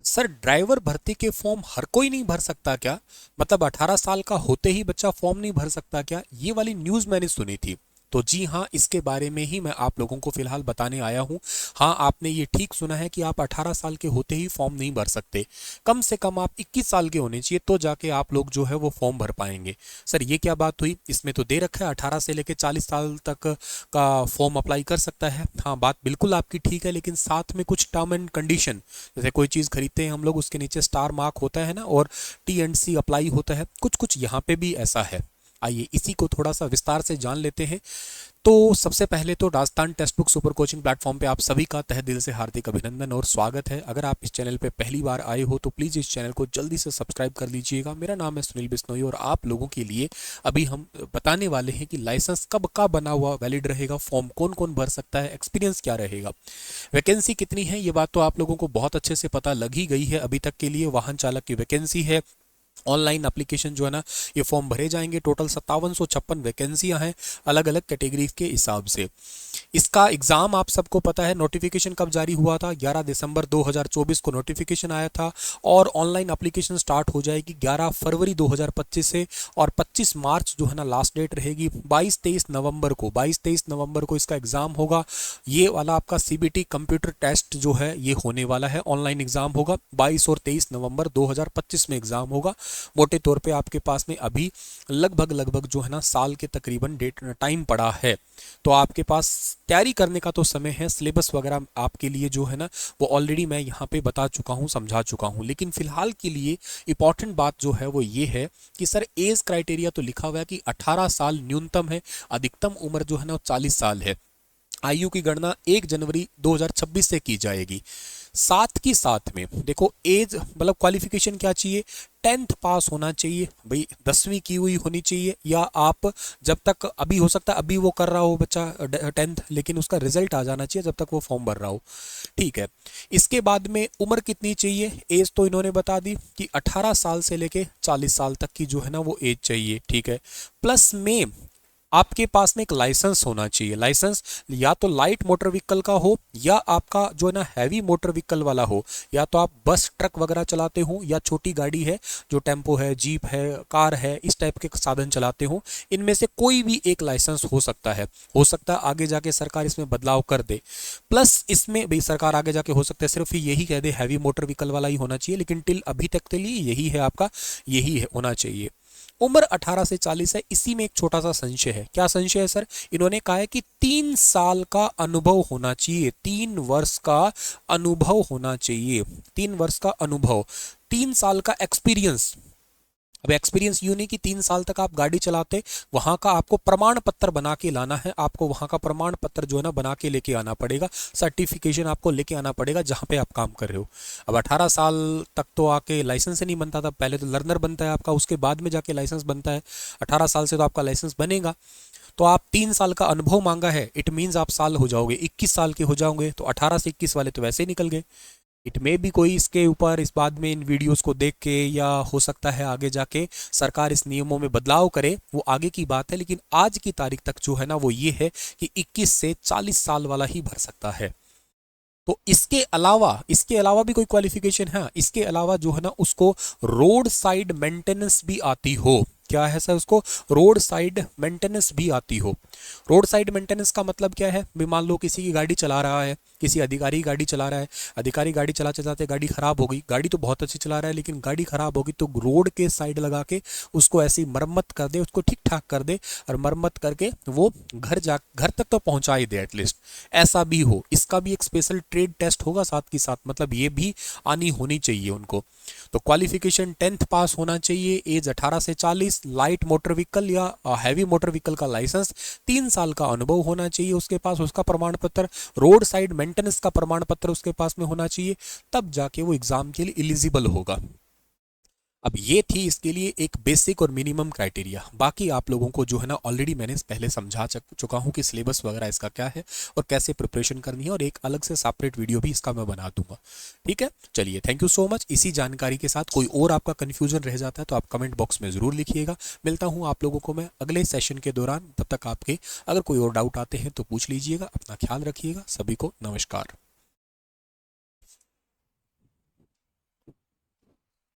Sir driver भर्ती के form हर कोई नहीं भर सकता क्या? मतलब 18 साल का होते ही बच्चा फॉर्म नहीं भर सकता क्या? ये वाली न्यूज़ मैंने सुनी थी। तो जी हाँ, इसके बारे में ही मैं आप लोगों को फिलहाल बताने आया हूँ। हाँ, आपने ये ठीक सुना है कि आप 18 साल के होते ही फॉर्म नहीं भर सकते। कम से कम आप 21 साल के होने चाहिए, तो जाके आप लोग जो है वो फॉर्म भर पाएंगे। सर ये क्या बात हुई? इसमें तो दे रखा है 18 से लेकर 40 साल तक का फॉर्म अप्लाई कर सकता है। हाँ, बात बिल्कुल आपकी ठीक है, लेकिन साथ में कुछ टर्म एंड कंडीशन, जैसे कोई चीज़ खरीदते हैं हम लोग, उसके नीचे स्टार मार्क होता है ना, और T&C अप्लाई होता है, कुछ कुछ यहाँ पे भी ऐसा है। आइए इसी को थोड़ा सा विस्तार से जान लेते हैं। तो सबसे पहले तो Rajasthan text book super coaching platform पे आप सभी का तहे दिल से हार्दिक अभिनंदन और स्वागत है। अगर आप इस चैनल पे पहली बार आए हो तो प्लीज़ इस चैनल को जल्दी से सब्सक्राइब कर लीजिएगा। मेरा नाम है सुनील बिश्नोई और आप लोगों के लिए अभी हम बताने वाले हैं कि लाइसेंस कब का बना हुआ वैलिड रहेगा, फॉर्म कौन कौन भर सकता है, एक्सपीरियंस क्या रहेगा, वैकेंसी कितनी है। ये बात तो आप लोगों को बहुत अच्छे से पता लग ही गई है अभी तक के लिए। वाहन चालक की वैकेंसी है, ऑनलाइन एप्लीकेशन जो है ना, ये फॉर्म भरे जाएंगे। टोटल 5756 वैकेंसियां हैं अलग अलग कैटेगरीज के हिसाब से। इसका एग्ज़ाम आप सबको पता है, नोटिफिकेशन कब जारी हुआ था? 11 दिसंबर 2024 को नोटिफिकेशन आया था और ऑनलाइन एप्लीकेशन स्टार्ट हो जाएगी 11 फरवरी 2025 से, और 25 मार्च जो है ना लास्ट डेट रहेगी। 22-23 नवंबर को इसका एग्ज़ाम होगा। ये वाला आपका CBT कंप्यूटर टेस्ट जो है ये होने वाला है, ऑनलाइन एग्ज़ाम होगा। 22 और 23 नवंबर 2025 में एग्ज़ाम होगा। मोटे तौर पे आपके पास में अभी लगभग जो है ना साल के तकरीबन डेट टाइम पड़ा है। तो आपके पास तैयारी करने का तो समय है। सिलेबस वगैरह आपके लिए जो है ना वो ऑलरेडी मैं यहाँ पे बता चुका हूँ, समझा चुका हूँ। लेकिन फिलहाल के लिए इंपॉर्टेंट बात जो है वो ये है कि सर एज क्राइटेरिया तो लिखा हुआ है कि 18 साल न्यूनतम है, अधिकतम उम्र जो है ना वो 40 साल है। आयु की गणना 1 जनवरी 2026 से की जाएगी। साथ की साथ में देखो, एज मतलब क्वालिफिकेशन क्या चाहिए? 10th पास होना चाहिए भाई, 10वीं की हुई होनी चाहिए, या आप जब तक, अभी हो सकता है अभी वो कर रहा हो बच्चा 10th, लेकिन उसका रिजल्ट आ जाना चाहिए जब तक वो फॉर्म भर रहा हो। ठीक है। इसके बाद में उम्र कितनी चाहिए? एज तो इन्होंने बता दी कि 18 साल से लेके 40 साल तक की जो है ना वो एज चाहिए। ठीक है। प्लस में आपके पास में एक लाइसेंस होना चाहिए। लाइसेंस या तो लाइट मोटर व्हीकल का हो, या आपका जो है ना हैवी मोटर व्हीकल वाला हो। या तो आप बस ट्रक वगैरह चलाते हो, या छोटी गाड़ी है जो टेम्पो है, जीप है, कार है, इस टाइप के साधन चलाते हो। इनमें से कोई भी एक लाइसेंस हो सकता है। हो सकता है आगे जाके सरकार इसमें बदलाव कर दे। प्लस इसमें भाई सरकार आगे जाके हो सकता है सिर्फ यही कह दे हैवी मोटर व्हीकल वाला ही होना चाहिए, लेकिन टिल अभी तक के लिए यही है आपका, यही है होना चाहिए। उम्र 18 से 40 है। इसी में एक छोटा सा संशय है। क्या संशय है सर? इन्होंने कहा है कि 3 साल का अनुभव होना चाहिए, 3 वर्ष का अनुभव होना चाहिए, 3 वर्ष का अनुभव, 3 साल का एक्सपीरियंस। अब एक्सपीरियंस यूं नहीं कि 3 साल तक आप गाड़ी चलाते, वहां का आपको प्रमाण पत्र बना के लाना है। आपको वहां का प्रमाण पत्र जो है ना बना के लेके आना पड़ेगा, सर्टिफिकेशन आपको लेके आना पड़ेगा जहां पे आप काम कर रहे हो। अब 18 साल तक तो आके लाइसेंस ही नहीं बनता था, पहले तो लर्नर बनता है आपका, उसके बाद में जाके लाइसेंस बनता है। 18 साल से तो आपका लाइसेंस बनेगा। तो आप 3 साल का अनुभव मांगा है, इट मीन्स आप साल हो जाओगे, 21 साल के हो जाओगे। तो 18 से 21 वाले तो वैसे ही निकल गए। इट मे भी कोई इसके ऊपर इस बाद में इन वीडियोस को देख के, या हो सकता है आगे जाके सरकार इस नियमों में बदलाव करे, वो आगे की बात है। लेकिन आज की तारीख तक जो है ना वो ये है कि 21 से 40 साल वाला ही भर सकता है। तो इसके अलावा भी कोई क्वालिफिकेशन है? इसके अलावा जो है ना उसको रोड साइड मेंटेनेंस भी आती हो। क्या है सर? उसको रोड साइड मेंटेनेंस भी आती हो। रोड साइड मेंटेनेंस का मतलब क्या है? भी मान लो किसी की गाड़ी चला रहा है, किसी अधिकारी गाड़ी चला रहा है, अधिकारी गाड़ी चलाते चलाते गाड़ी खराब हो गई, गाड़ी तो बहुत अच्छी चला रहा है लेकिन गाड़ी खराब होगी, तो रोड के साइड लगा के उसको ऐसी मरम्मत कर दे, उसको ठीक ठाक कर दे, और मरम्मत करके वो घर तक तो पहुंचा ही दे एटलीस्ट। ऐसा भी हो, इसका भी एक स्पेशल ट्रेड टेस्ट होगा साथ के साथ, मतलब ये भी आनी होनी चाहिए उनको। तो क्वालिफिकेशन 10th पास होना चाहिए, एज 18 से 40, लाइट मोटर व्हीकल या हैवी मोटर व्हीकल का लाइसेंस, 3 साल का अनुभव होना चाहिए उसके पास, उसका प्रमाण पत्र, रोड साइड मेंटेनेंस का प्रमाण पत्र उसके पास में होना चाहिए, तब जाके वो एग्जाम के लिए एलिजिबल होगा। अब ये थी इसके लिए एक बेसिक और मिनिमम क्राइटेरिया। बाकी आप लोगों को जो है ना ऑलरेडी मैंने पहले समझा चुका हूँ कि सिलेबस वगैरह इसका क्या है और कैसे प्रिपरेशन करनी है, और एक अलग से सेपरेट वीडियो भी इसका मैं बना दूंगा। ठीक है, चलिए, थैंक यू सो मच। इसी जानकारी के साथ कोई और आपका कन्फ्यूजन रह जाता है तो आप कमेंट बॉक्स में ज़रूर लिखिएगा। मिलता हूँ आप लोगों को मैं अगले सेशन के दौरान। तब तक आपके अगर कोई और डाउट आते हैं तो पूछ लीजिएगा। अपना ख्याल रखिएगा। सभी को नमस्कार।